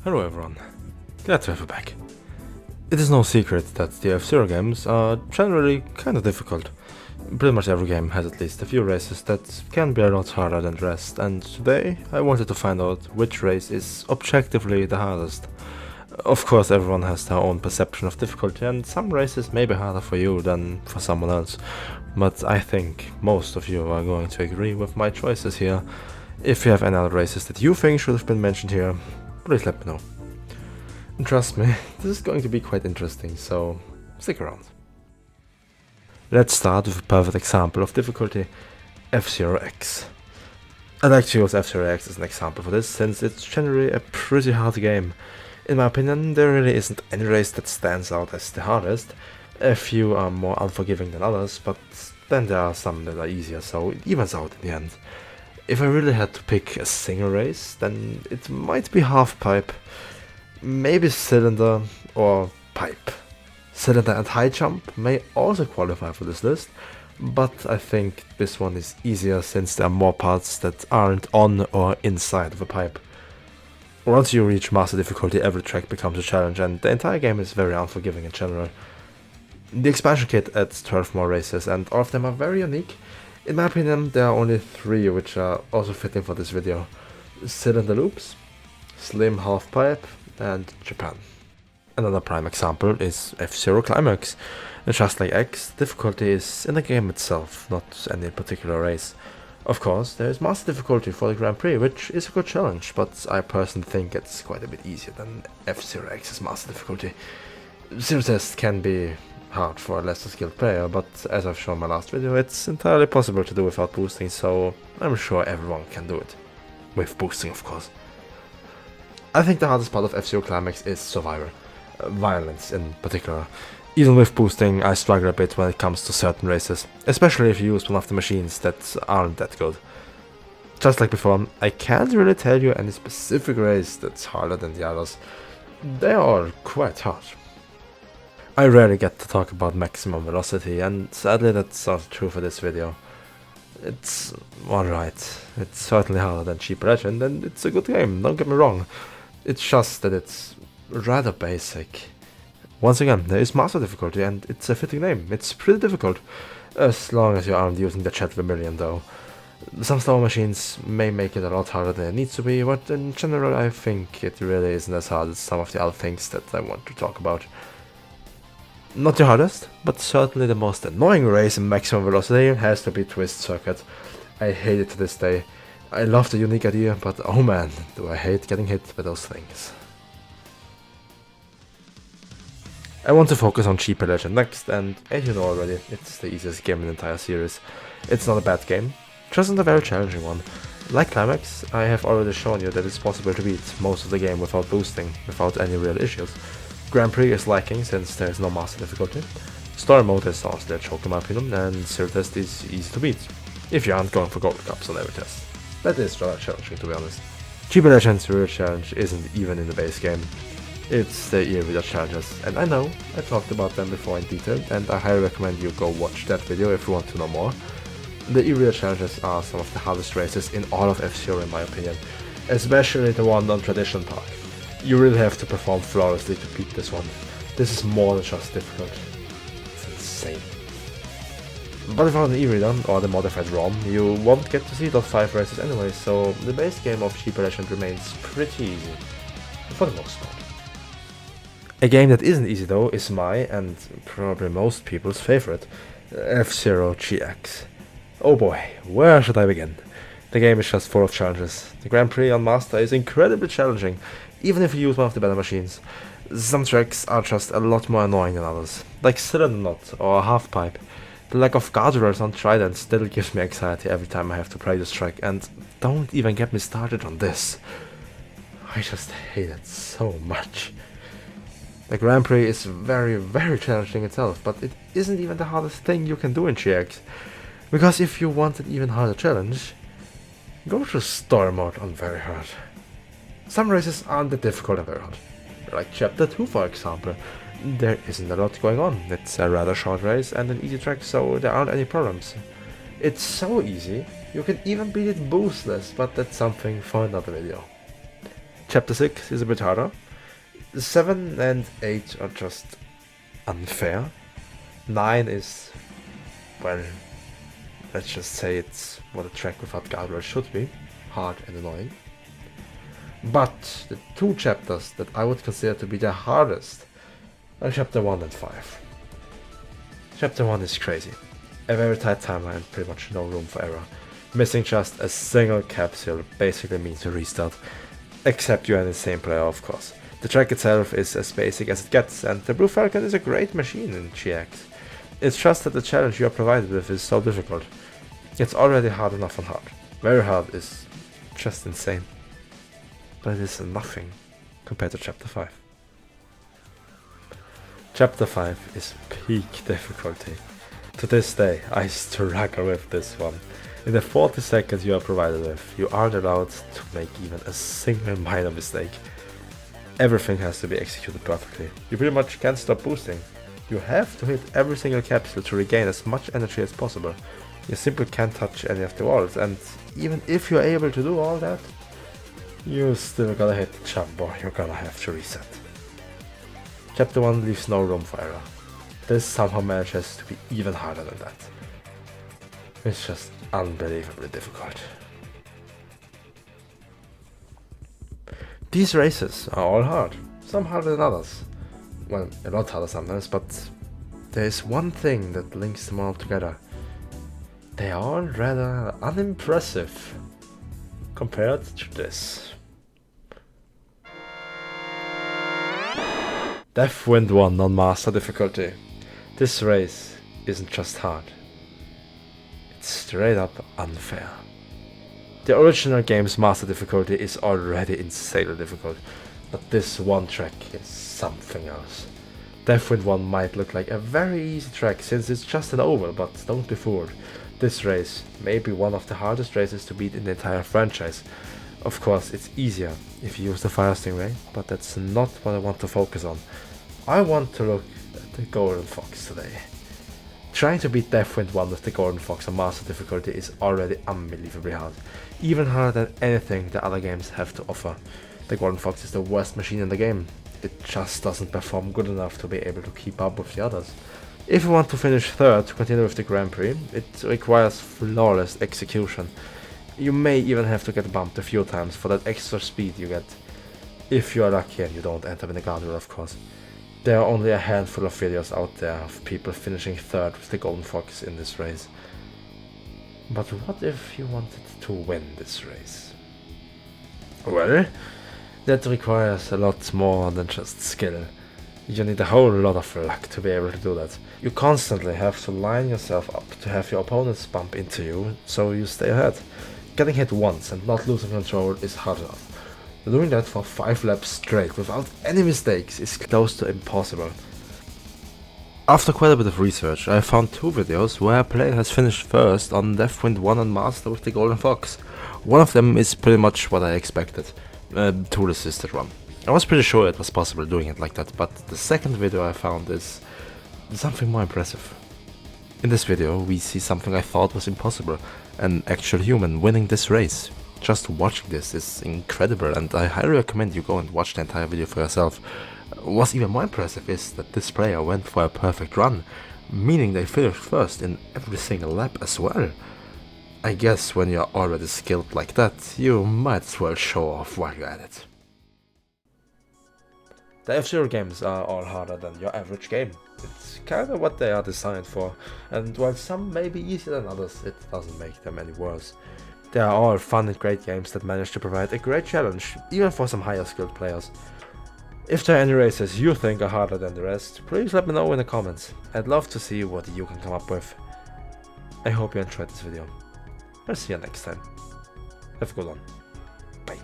Hello everyone, glad to have you back. It is no secret that the F-Zero games are generally kind of difficult. Pretty much every game has at least a few races that can be a lot harder than the rest, and today I wanted to find out which race is objectively the hardest. Of course, everyone has their own perception of difficulty, and some races may be harder for you than for someone else, but I think most of you are going to agree with my choices here. If you have any other races that you think should have been mentioned here, please let me know. And trust me, this is going to be quite interesting, so stick around. Let's start with a perfect example of difficulty, F-Zero X. I like to use F-Zero X as an example for this, since it's generally a pretty hard game. In my opinion, there really isn't any race that stands out as the hardest. A few are more unforgiving than others, but then there are some that are easier, so it evens out in the end. If I really had to pick a single race, then it might be half-pipe, maybe cylinder or pipe. Cylinder and high jump may also qualify for this list, but I think this one is easier since there are more parts that aren't on or inside of a pipe. Once you reach master difficulty, every track becomes a challenge, and the entire game is very unforgiving in general. The expansion kit adds 12 more races, and all of them are very unique. In my opinion, there are only 3 which are also fitting for this video: cylinder loops, slim half pipe, and Japan. Another prime example is F-Zero Climax. Just like X, difficulty is in the game itself, not any particular race. Of course, there is master difficulty for the Grand Prix, which is a good challenge, but I personally think it's quite a bit easier than F-Zero X's master difficulty. Zero Test can be hard for a lesser skilled player, but as I've shown in my last video, it's entirely possible to do without boosting, so I'm sure everyone can do it. With boosting, of course. I think the hardest part of F-Zero Climax is survival. Violence in particular. Even with boosting, I struggle a bit when it comes to certain races, especially if you use one of the machines that aren't that good. Just like before, I can't really tell you any specific race that's harder than the others. They are all quite hard. I rarely get to talk about maximum velocity, and sadly that's not true for this video. It's alright. It's certainly harder than Cheaper Legend, and it's a good game, don't get me wrong. It's just that it's rather basic. Once again, there is master difficulty, and it's a fitting name. It's pretty difficult, as long as you aren't using the Chat Vermilion though. Some slower machines may make it a lot harder than it needs to be, but in general I think it really isn't as hard as some of the other things that I want to talk about. Not the hardest, but certainly the most annoying race in maximum velocity has to be Twist Circuit. I hate it to this day. I love the unique idea, but oh man, do I hate getting hit by those things. I want to focus on Cheaper Legend next, and as you know already, it's the easiest game in the entire series. It's not a bad game, just not a very challenging one. Like Climax, I have already shown you that it's possible to beat most of the game without boosting, without any real issues. Grand Prix is lacking since there is no master difficulty. Story mode is honestly a joke in my opinion, and Zero Test is easy to beat, if you aren't going for gold cups on every test. That is rather challenging, to be honest. Cheaper Legend's real challenge isn't even in the base game. It's the E-Reader challenges, and I know I talked about them before in detail, and I highly recommend you go watch that video if you want to know more. The E-Reader challenges are some of the hardest races in all of F-Zero in my opinion, especially the one on Tradition Park. You really have to perform flawlessly to beat this one. This is more than just difficult. It's insane. But without an E-Reader or the modified ROM, you won't get to see those 5 races anyway, so the base game of Cheaper Legend remains pretty easy, for the most part. A game that isn't easy though is my, and probably most people's favorite, F-Zero GX. Oh boy, where should I begin? The game is just full of challenges. The Grand Prix on Master is incredibly challenging, even if you use one of the better machines. Some tracks are just a lot more annoying than others, like Cylinder Knot or Half Pipe. The lack of guardrails on Trident still gives me anxiety every time I have to play this track, and don't even get me started on this. I just hate it so much. The Grand Prix is very challenging itself, but it isn't even the hardest thing you can do in GX. Because if you want an even harder challenge, go to Story Mode on Very Hard. Some races aren't that difficult and very hard. Like Chapter 2 for example. There isn't a lot going on. It's a rather short race and an easy track, so there aren't any problems. It's so easy, you can even beat it boostless, but that's something for another video. Chapter 6 is a bit harder. 7 and 8 are just unfair. 9 is, well, let's just say it's what a track without guardrails should be. Hard and annoying. But the 2 chapters that I would consider to be the hardest are chapter 1 and 5. Chapter 1 is crazy. A very tight timeline and pretty much no room for error. Missing just a single capsule basically means a restart. Except you're an insane player, of course. The track itself is as basic as it gets, and the Blue Falcon is a great machine in GX. It's just that the challenge you are provided with is so difficult. It's already hard enough on hard. Very hard is just insane. But it is nothing compared to Chapter 5. Chapter 5 is peak difficulty. To this day, I struggle with this one. In the 40 seconds you are provided with, you aren't allowed to make even a single minor mistake. Everything has to be executed perfectly. You pretty much can't stop boosting. You have to hit every single capsule to regain as much energy as possible. You simply can't touch any of the walls, and even if you're able to do all that, you still gotta hit the jump or you're gonna have to reset. Chapter 1 leaves no room for error. This somehow manages to be even harder than that. It's just unbelievably difficult. These races are all hard, some harder than others. Well, a lot harder sometimes, but there is one thing that links them all together. They are all rather unimpressive compared to this. Deathwind 1 on Master difficulty. This race isn't just hard. It's straight up unfair. The original game's Master difficulty is already insanely difficult, but this one track is something else. Deathwind 1 might look like a very easy track since it's just an oval, but don't be fooled. This race may be one of the hardest races to beat in the entire franchise. Of course, it's easier if you use the Fire Stingray, but that's not what I want to focus on. I want to look at the Golden Fox today. Trying to beat Deathwind 1 with the Golden Fox on Master difficulty is already unbelievably hard. Even harder than anything the other games have to offer. The Golden Fox is the worst machine in the game. It just doesn't perform good enough to be able to keep up with the others. If you want to finish third to continue with the Grand Prix, it requires flawless execution. You may even have to get bumped a few times for that extra speed you get. If you are lucky and you don't end up in the guardrail, of course. There are only a handful of videos out there of people finishing third with the Golden Fox in this race. But what if you wanted to win this race? Well, that requires a lot more than just skill. You need a whole lot of luck to be able to do that. You constantly have to line yourself up to have your opponents bump into you, so you stay ahead. Getting hit once and not losing control is hard enough. Doing that for 5 laps straight without any mistakes is close to impossible. After quite a bit of research, I found 2 videos where a player has finished first on Deathwind 1 on Master with the Golden Fox. One of them is pretty much what I expected, a tool-assisted one. I was pretty sure it was possible doing it like that, but the second video I found is something more impressive. In this video we see something I thought was impossible, an actual human winning this race. Just watching this is incredible, and I highly recommend you go and watch the entire video for yourself. What's even more impressive is that this player went for a perfect run, meaning they finished first in every single lap as well. I guess when you're already skilled like that, you might as well show off while you're at it. The F-Zero games are all harder than your average game. It's kinda what they are designed for, and while some may be easier than others, it doesn't make them any worse. They are all fun and great games that manage to provide a great challenge, even for some higher skilled players. If there are any races you think are harder than the rest, please let me know in the comments. I'd love to see what you can come up with. I hope you enjoyed this video. I'll see you next time. Have a good one. Bye.